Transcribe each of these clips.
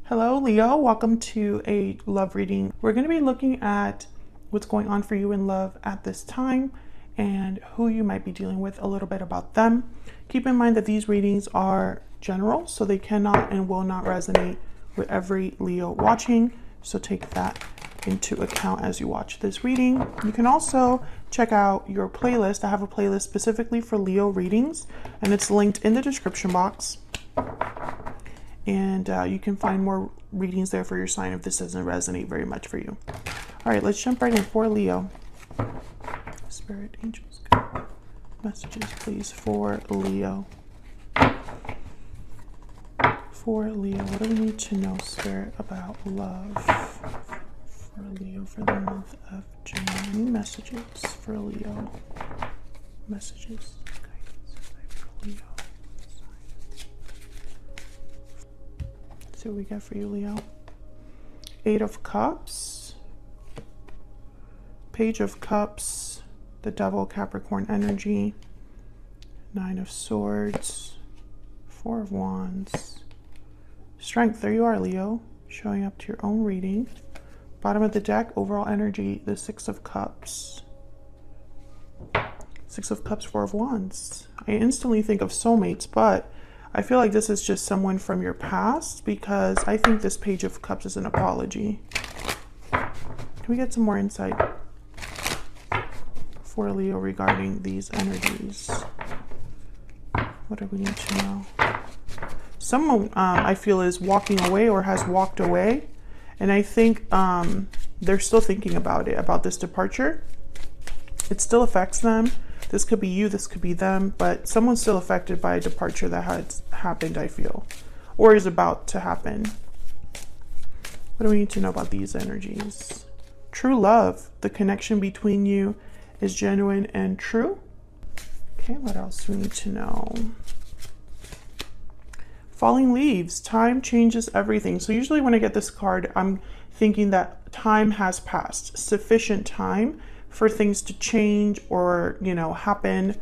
Hello, Leo. Welcome to a love reading. We're going to be looking at what's going on for you in love at this time and who you might be dealing with, a little bit about them. Keep in mind that these readings are general, so they cannot and will not resonate with every Leo watching. So take that into account as you watch this reading. You can also check out your playlist. I have a playlist specifically for Leo readings, and it's linked in the description box. And you can find more readings there for your sign if this doesn't resonate very much for you. All right, let's jump right in for Leo. Spirit, angels, messages, please, for Leo. For Leo, what do we need to know, Spirit, about love for Leo for the month of June? Any messages for Leo? Messages, guidance for Leo. See what we got for you, Leo. 8 of Cups, Page of Cups, the Devil, Capricorn energy, 9 of Swords, 4 of Wands, Strength. There you are, Leo, showing up to your own reading. Bottom of the deck, overall energy, the 6 of Cups. 6 of Cups, 4 of Wands. I instantly think of soulmates, but I feel like this is just someone from your past, because I think this Page of Cups is an apology. Can we get some more insight for Leo regarding these energies? What do we need to know? Someone I feel is walking away or has walked away, and I think they're still thinking about it, about this departure. It still affects them. This could be you, this could be them, but someone's still affected by a departure that has happened, I feel, or is about to happen. What do we need to know about these energies? True love. The connection between you is genuine and true. Okay, what else do we need to know? Falling leaves. Time changes everything. So usually when I get this card, I'm thinking that time has passed, sufficient time for things to change or, happen.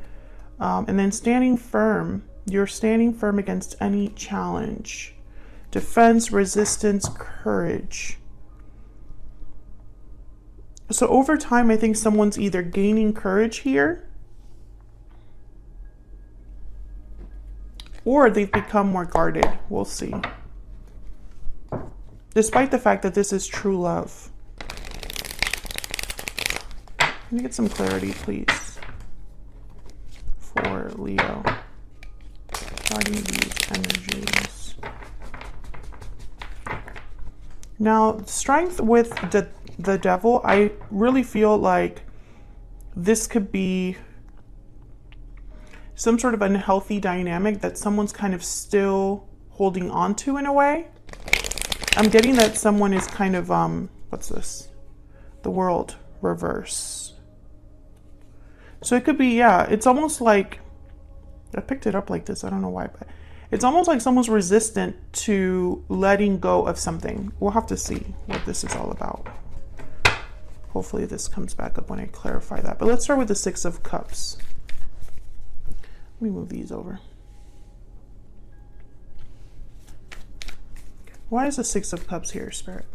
And then standing firm. You're standing firm against any challenge. Defense, resistance, courage. So over time, I think someone's either gaining courage here, or they've become more guarded. We'll see. Despite the fact that this is true love. Let me get some clarity, please, for Leo regarding these energies. Now, strength with the Devil, I really feel like this could be some sort of unhealthy dynamic that someone's kind of still holding on to in a way. I'm getting that someone is kind of, what's this? The World reverse. So it could be, yeah, it's almost like, I picked it up like this, I don't know why, but it's almost like someone's resistant to letting go of something. We'll have to see what this is all about. Hopefully this comes back up when I clarify that. But let's start with the 6 of Cups. Let me move these over. Why is the 6 of Cups here, Spirit?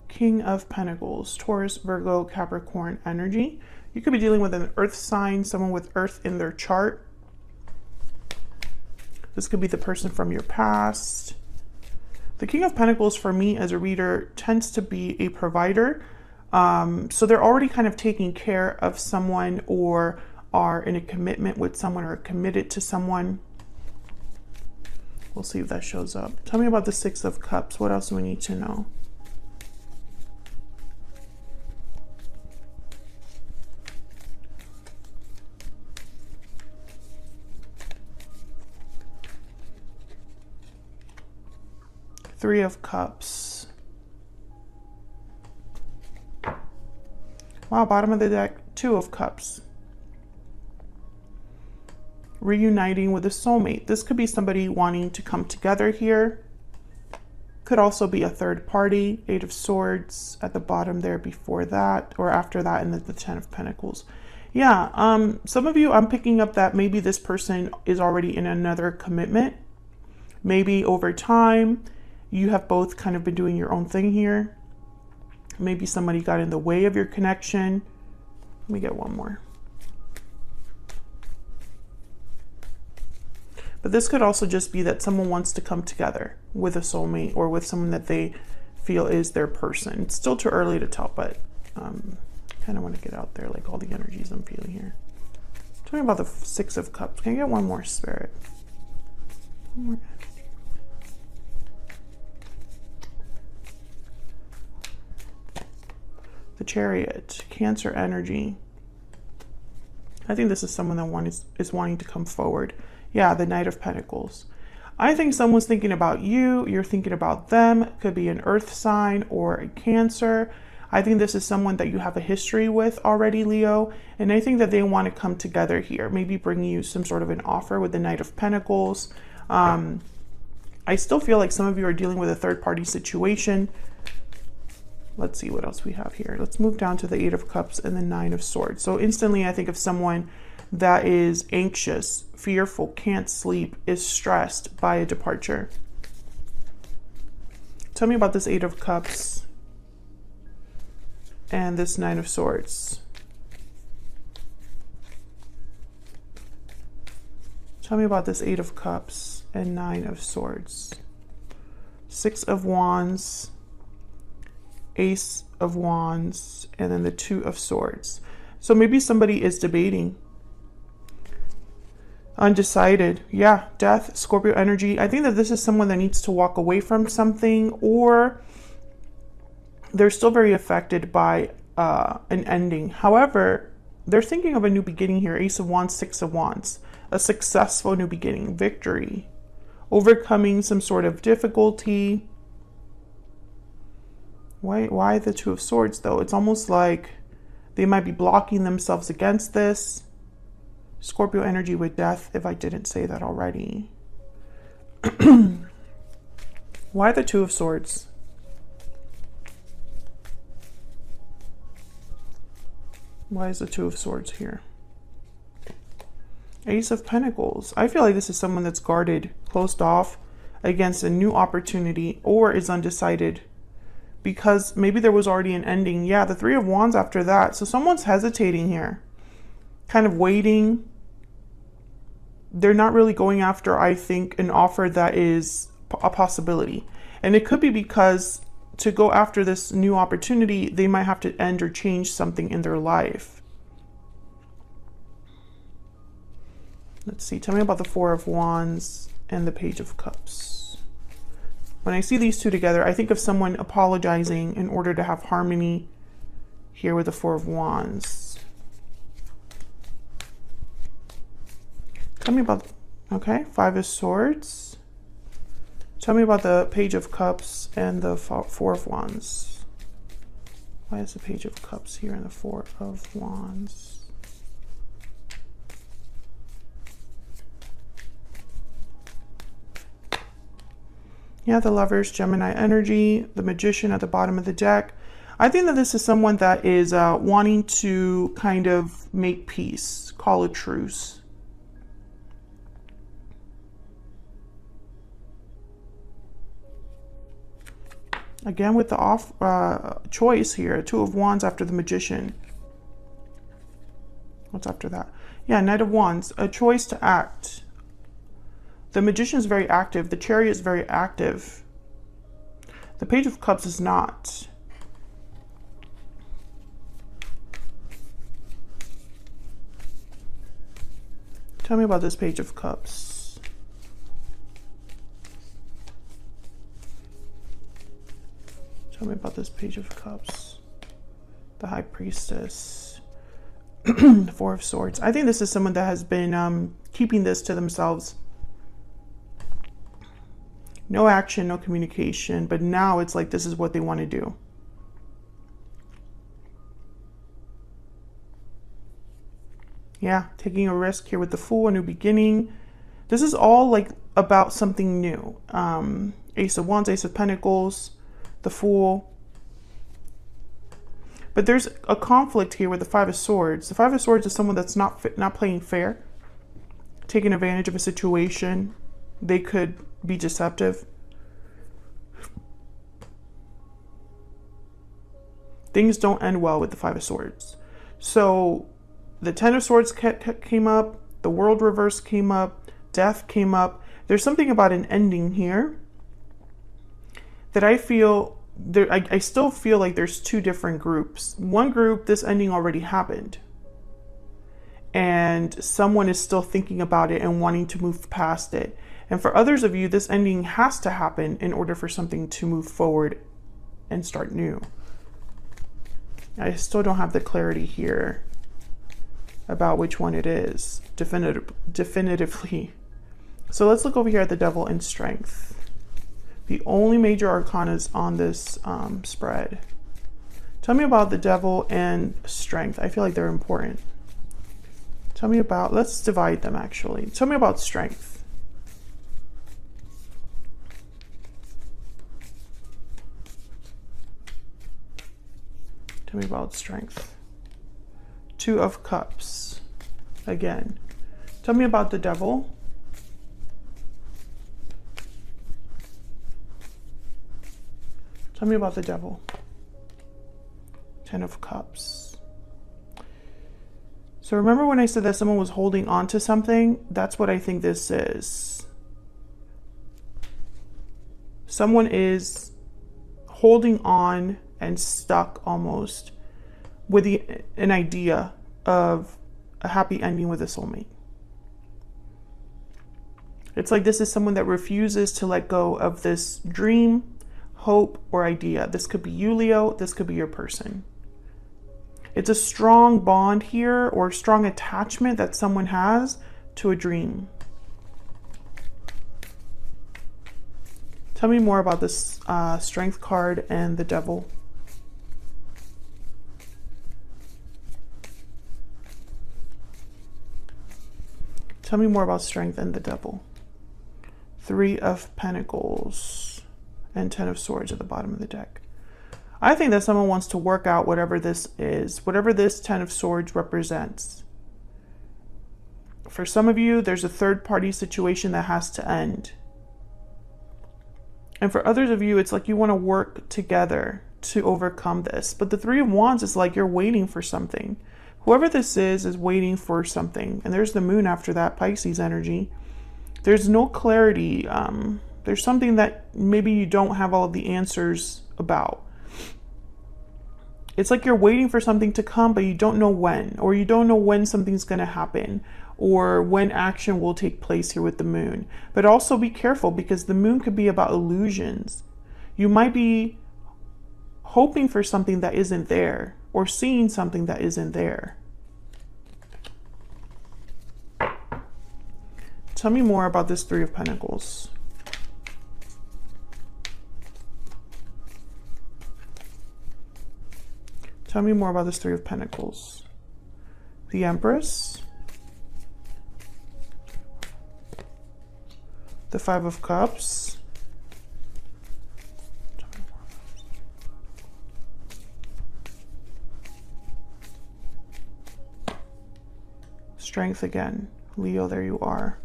King of Pentacles, Taurus, Virgo, Capricorn energy. You could be dealing with an earth sign, someone with earth in their chart. This could be the person from your past. The King of Pentacles for me as a reader tends to be a provider. So they're already kind of taking care of someone, or are in a commitment with someone, or committed to someone. We'll see if that shows up. Tell me about the 6 of Cups. What else do we need to know? Three of Cups. Wow, bottom of the deck, 2 of Cups. Reuniting with a soulmate. This could be somebody wanting to come together here. Could also be a third party, Eight of Swords at the bottom there before that, or after that, and then the Ten of Pentacles. Yeah, some of you, I'm picking up that maybe this person is already in another commitment. Maybe over time, you have both kind of been doing your own thing here. Maybe somebody got in the way of your connection. Let me get one more. But this could also just be that someone wants to come together with a soulmate or with someone that they feel is their person. It's still too early to tell, but kind of want to get out there, like all the energies I'm feeling here. Talking about the Six of Cups. Can I get one more, Spirit? One more. The Chariot, Cancer energy. I think this is someone that is wanting to come forward. Yeah, the Knight of Pentacles. I think someone's thinking about you. You're thinking about them. It could be an earth sign or a Cancer. I think this is someone that you have a history with already, Leo. And I think that they want to come together here. Maybe bring you some sort of an offer with the Knight of Pentacles. I still feel like some of you are dealing with a third-party situation. Let's see what else we have here. Let's move down to the Eight of Cups and the Nine of Swords. So instantly I think of someone that is anxious, fearful, can't sleep, is stressed by a departure. Tell me about this Eight of Cups and this Nine of Swords. Tell me about this Eight of Cups and Nine of Swords. Six of Wands, Ace of Wands, and then the Two of Swords. So maybe somebody is debating. Undecided. Yeah, Death, Scorpio energy. I think that this is someone that needs to walk away from something, or they're still very affected by an ending. However, they're thinking of a new beginning here. Ace of Wands, Six of Wands. A successful new beginning, victory, overcoming some sort of difficulty. Why the Two of Swords, though? It's almost like they might be blocking themselves against this. Scorpio energy with Death, if I didn't say that already. Why the Two of Swords? Why is the Two of Swords here? Ace of Pentacles. I feel like this is someone that's guarded, closed off against a new opportunity, or is undecided because maybe there was already an ending. Yeah, the Three of Wands after that. So someone's hesitating here, kind of waiting. They're not really going after, I think, an offer that is a possibility. And it could be because to go after this new opportunity, they might have to end or change something in their life. Let's see. Tell me about the Four of Wands and the Page of Cups. When I see these two together, I think of someone apologizing in order to have harmony here with the Four of Wands. Tell me about, okay, Five of Swords. Tell me about the Page of Cups and the Four of Wands. Why is the Page of Cups here and the Four of Wands? Yeah, the Lovers, Gemini energy, the Magician at the bottom of the deck. I think that this is someone that is wanting to kind of make peace, call a truce. Again, with the choice here, Two of Wands after the Magician. What's after that? Yeah, Knight of Wands, a choice to act. The Magician is very active. The Chariot is very active. The Page of Cups is not. Tell me about this Page of Cups. Tell me about this Page of Cups. The High Priestess. The Four of Swords. I think this is someone that has been keeping this to themselves. No action, no communication, but now it's like this is what they want to do. Yeah, taking a risk here with the Fool, a new beginning. This is all like about something new. Ace of Wands, Ace of Pentacles, the Fool. But there's a conflict here with the Five of Swords. The Five of Swords is someone that's not playing fair, taking advantage of a situation. They could be deceptive. Things don't end well with the Five of Swords. So the Ten of Swords came up, the World reverse came up, Death came up. There's something about an ending here that I feel, I still feel like there's two different groups. One group, this ending already happened, and someone is still thinking about it and wanting to move past it. And for others of you, this ending has to happen in order for something to move forward and start new. I still don't have the clarity here about which one it is definitively. So let's look over here at the Devil and Strength. The only major arcanas on this spread. Tell me about the Devil and Strength. I feel like they're important. Tell me about, let's divide them actually. Tell me about Strength. Tell me about Strength. Two of Cups. Again. Tell me about the Devil. Tell me about the Devil. Ten of Cups. So remember when I said that someone was holding on to something? That's what I think this is. Someone is holding on and stuck almost with an idea of a happy ending with a soulmate. It's like this is someone that refuses to let go of this dream, hope, or idea. This could be you, Leo. This could be your person. It's a strong bond here, or strong attachment that someone has to a dream. Tell me more about this Strength card and the Devil. Tell me more about Strength and the Devil. Three of Pentacles and Ten of Swords at the bottom of the deck. I think that someone wants to work out whatever this is, whatever this Ten of Swords represents. For some of you, there's a third-party situation that has to end. And for others of you, it's like you want to work together to overcome this. But the Three of Wands is like you're waiting for something. Whoever this is waiting for something. And there's the Moon after that, Pisces energy. There's no clarity. There's something that maybe you don't have all of the answers about. It's like you're waiting for something to come, but you don't know when, or you don't know when something's going to happen, or when action will take place here with the Moon. But also be careful, because the Moon could be about illusions. You might be hoping for something that isn't there, or seeing something that isn't there. Tell me more about this Three of Pentacles. Tell me more about this Three of Pentacles. The Empress. The Five of Cups. Strength again. Leo, there you are.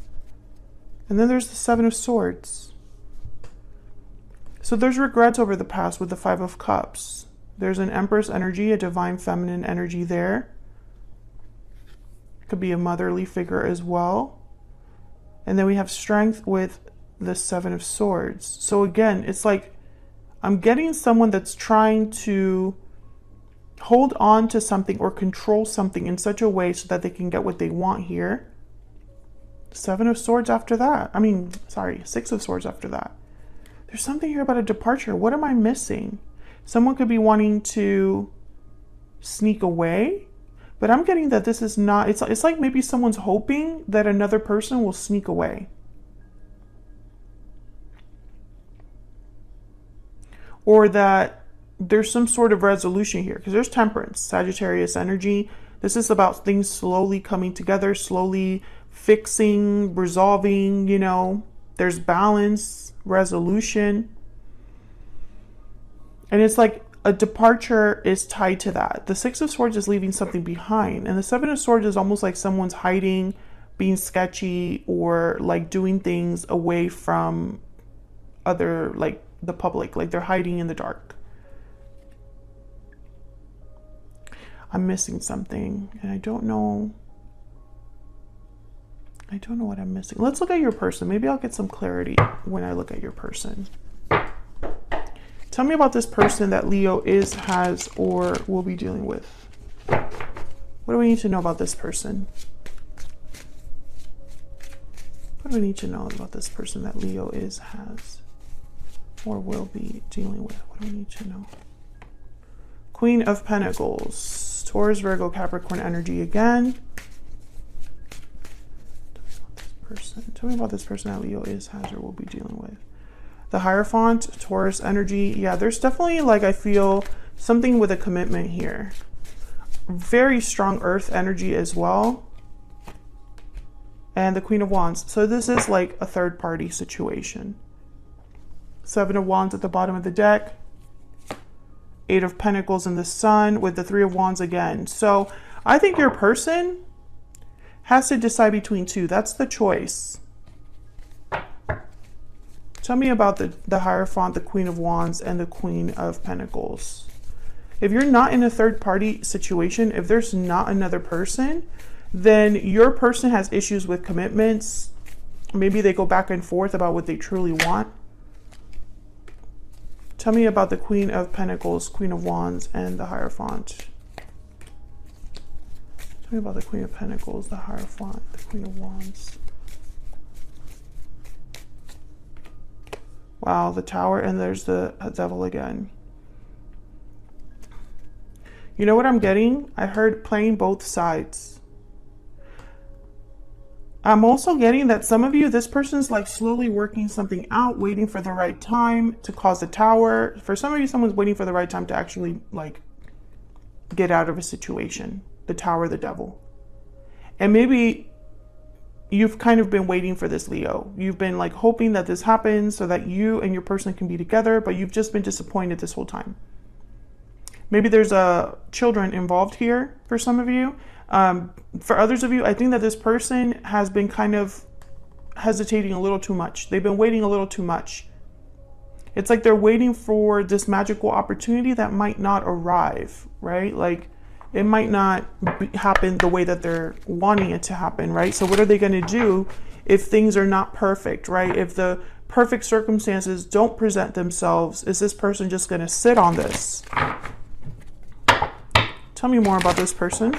And then there's the Seven of Swords. So there's regrets over the past with the Five of Cups. There's an Empress energy, a divine feminine energy there. Could be a motherly figure as well. And then we have Strength with the Seven of Swords. So again, it's like I'm getting someone that's trying to hold on to something or control something in such a way so that they can get what they want here. Seven of Swords after that. Six of Swords after that. There's something here about a departure. What am I missing? Someone could be wanting to sneak away, but I'm getting that this is not, it's like maybe someone's hoping that another person will sneak away. Or that there's some sort of resolution here, because there's Temperance, Sagittarius energy. This is about things slowly coming together, slowly fixing, resolving, There's balance, resolution. And it's like a departure is tied to that. The Six of Swords is leaving something behind. And the Seven of Swords is almost like someone's hiding, being sketchy, or like doing things away from other, like the public, like they're hiding in the dark. I'm missing something and I don't know what I'm missing. Let's look at your person. Maybe I'll get some clarity when I look at your person. Tell me about this person that Leo is, has, or will be dealing with. What do we need to know about this person? What do we need to know about this person that Leo is, has, or will be dealing with? What do we need to know? Queen of Pentacles. Taurus, Virgo, Capricorn energy again. Tell me about this person that Leo is, has, or will be dealing with. The Hierophant, Taurus energy. Yeah, there's definitely, like, I feel something with a commitment here. Very strong Earth energy as well. And the Queen of Wands. So this is like a third party situation. Seven of Wands at the bottom of the deck. Eight of Pentacles in the Sun with the Three of Wands again. So I think your person has to decide between two. That's the choice. Tell me about the Hierophant, the Queen of Wands, and the Queen of Pentacles. If you're not in a third party situation, if there's not another person, then your person has issues with commitments. Maybe they go back and forth about what they truly want. Tell me about the Queen of Pentacles, Queen of Wands, and the Hierophant. Tell me about the Queen of Pentacles, the Hierophant, the Queen of Wands. Wow, the Tower, and there's the Devil again. You know what I'm getting? I heard playing both sides. I'm also getting that some of you, this person's like slowly working something out, waiting for the right time to cause a tower. For some of you, someone's waiting for the right time to actually like get out of a situation. The Tower, the Devil. And maybe you've kind of been waiting for this, Leo. You've been like hoping that this happens so that you and your person can be together, but you've just been disappointed this whole time. Maybe there's children involved here for some of you. For others of you, I think that this person has been kind of hesitating a little too much. They've been waiting a little too much. It's like they're waiting for this magical opportunity that might not arrive, right? Like it might not happen the way that they're wanting it to happen, right? So what are they going to do if things are not perfect, right? If the perfect circumstances don't present themselves, is this person just going to sit on this? Tell me more about this person.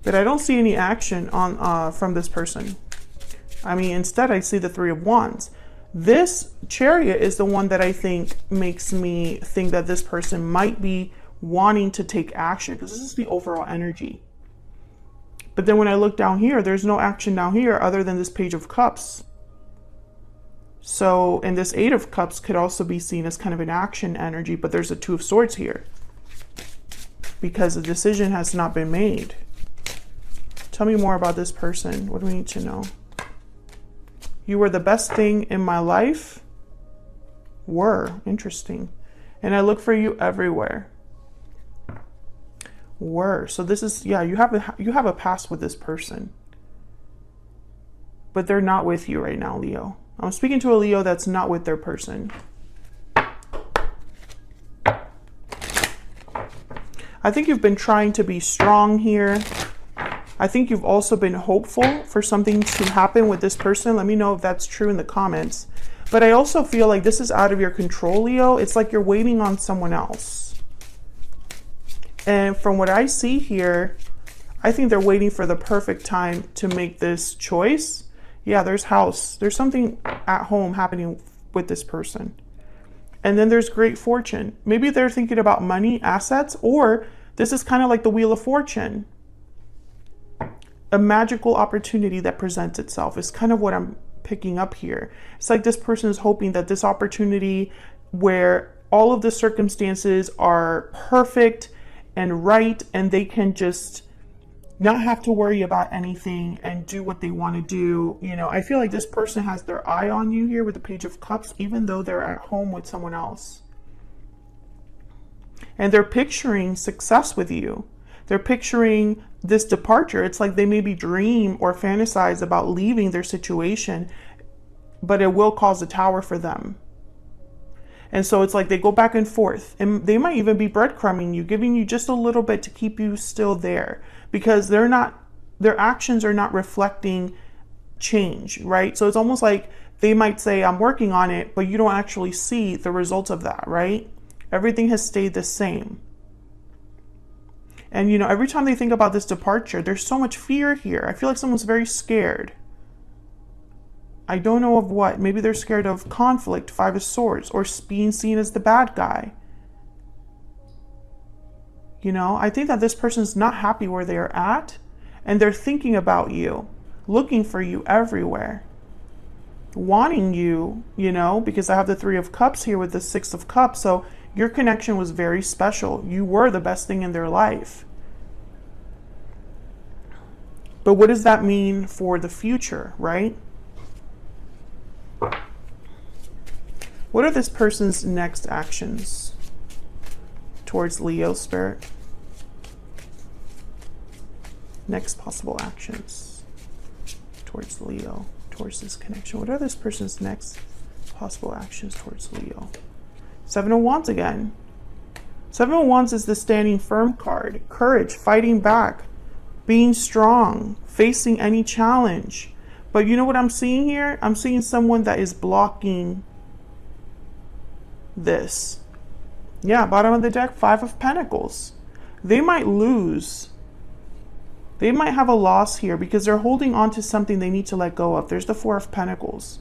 But I don't see any action on from this person. I mean, instead I see the Three of Wands. This Chariot is the one that I think makes me think that this person might be wanting to take action, because this is the overall energy. But then when I look down here, there's no action down here other than this Page of Cups. So, and this Eight of Cups could also be seen as kind of an action energy, but there's a Two of Swords here because the decision has not been made. Tell me more about this person. What do we need to know? You were the best thing in my life. Were. Interesting. And I look for you everywhere. Were. So this is, yeah, you have a past with this person. But they're not with you right now, Leo. I'm speaking to a Leo that's not with their person. I think you've been trying to be strong here. I think you've also been hopeful for something to happen with this person. Let me know if that's true in the comments. But I also feel like this is out of your control, Leo. It's like you're waiting on someone else. And from what I see here, I think they're waiting for the perfect time to make this choice. Yeah, there's house. There's something at home happening with this person. And then there's great fortune. Maybe they're thinking about money, assets, or this is kind of like the Wheel of Fortune. A magical opportunity that presents itself is kind of what I'm picking up here. It's like this person is hoping that this opportunity where all of the circumstances are perfect and right, and they can just not have to worry about anything and do what they want to do. You know, I feel like this person has their eye on you here with the Page of Cups, even though they're at home with someone else. And they're picturing success with you. They're picturing this departure. It's like they maybe dream or fantasize about leaving their situation, but it will cause a tower for them. And so it's like they go back and forth, and they might even be breadcrumbing you, giving you just a little bit to keep you still there, because their actions are not reflecting change, right? So it's almost like they might say, I'm working on it, but you don't actually see the results of that, right? Everything has stayed the same. And, you know, every time they think about this departure, there's so much fear here. I feel like someone's very scared. I don't know of what. Maybe they're scared of conflict, Five of Swords, or being seen as the bad guy. You know, I think that this person's not happy where they are at, and they're thinking about you, looking for you everywhere, wanting you, you know, because I have the Three of Cups here with the Six of Cups. So your connection was very special. You were the best thing in their life. But what does that mean for the future, right? What are this person's next actions towards Leo, Spirit? Next possible actions towards Leo, towards this connection. What are this person's next possible actions towards Leo? Seven of Wands again. Seven of Wands is the standing firm card. Courage, fighting back, being strong, facing any challenge. But you know what I'm seeing here? I'm seeing someone that is blocking this. Yeah, bottom of the deck, Five of Pentacles. They might lose. They might have a loss here because they're holding on to something they need to let go of. There's the Four of Pentacles.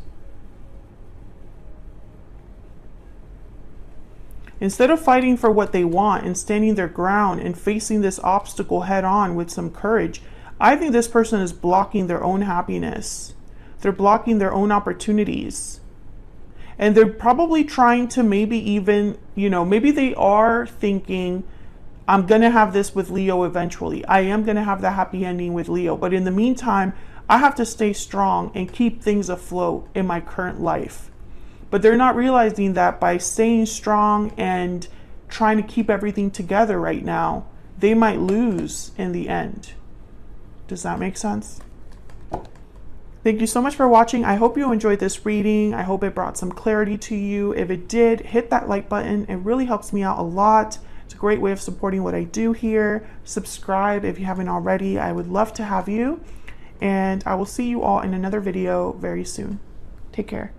Instead of fighting for what they want and standing their ground and facing this obstacle head on with some courage, I think this person is blocking their own happiness. They're blocking their own opportunities. And they're probably trying to maybe even, you know, maybe they are thinking, I'm going to have this with Leo eventually. I am going to have the happy ending with Leo. But in the meantime, I have to stay strong and keep things afloat in my current life. But they're not realizing that by staying strong and trying to keep everything together right now, they might lose in the end. Does that make sense? Thank you so much for watching. I hope you enjoyed this reading. I hope it brought some clarity to you. If it did, hit that like button. It really helps me out a lot. It's a great way of supporting what I do here. Subscribe if you haven't already. I would love to have you. And I will see you all in another video very soon. Take care.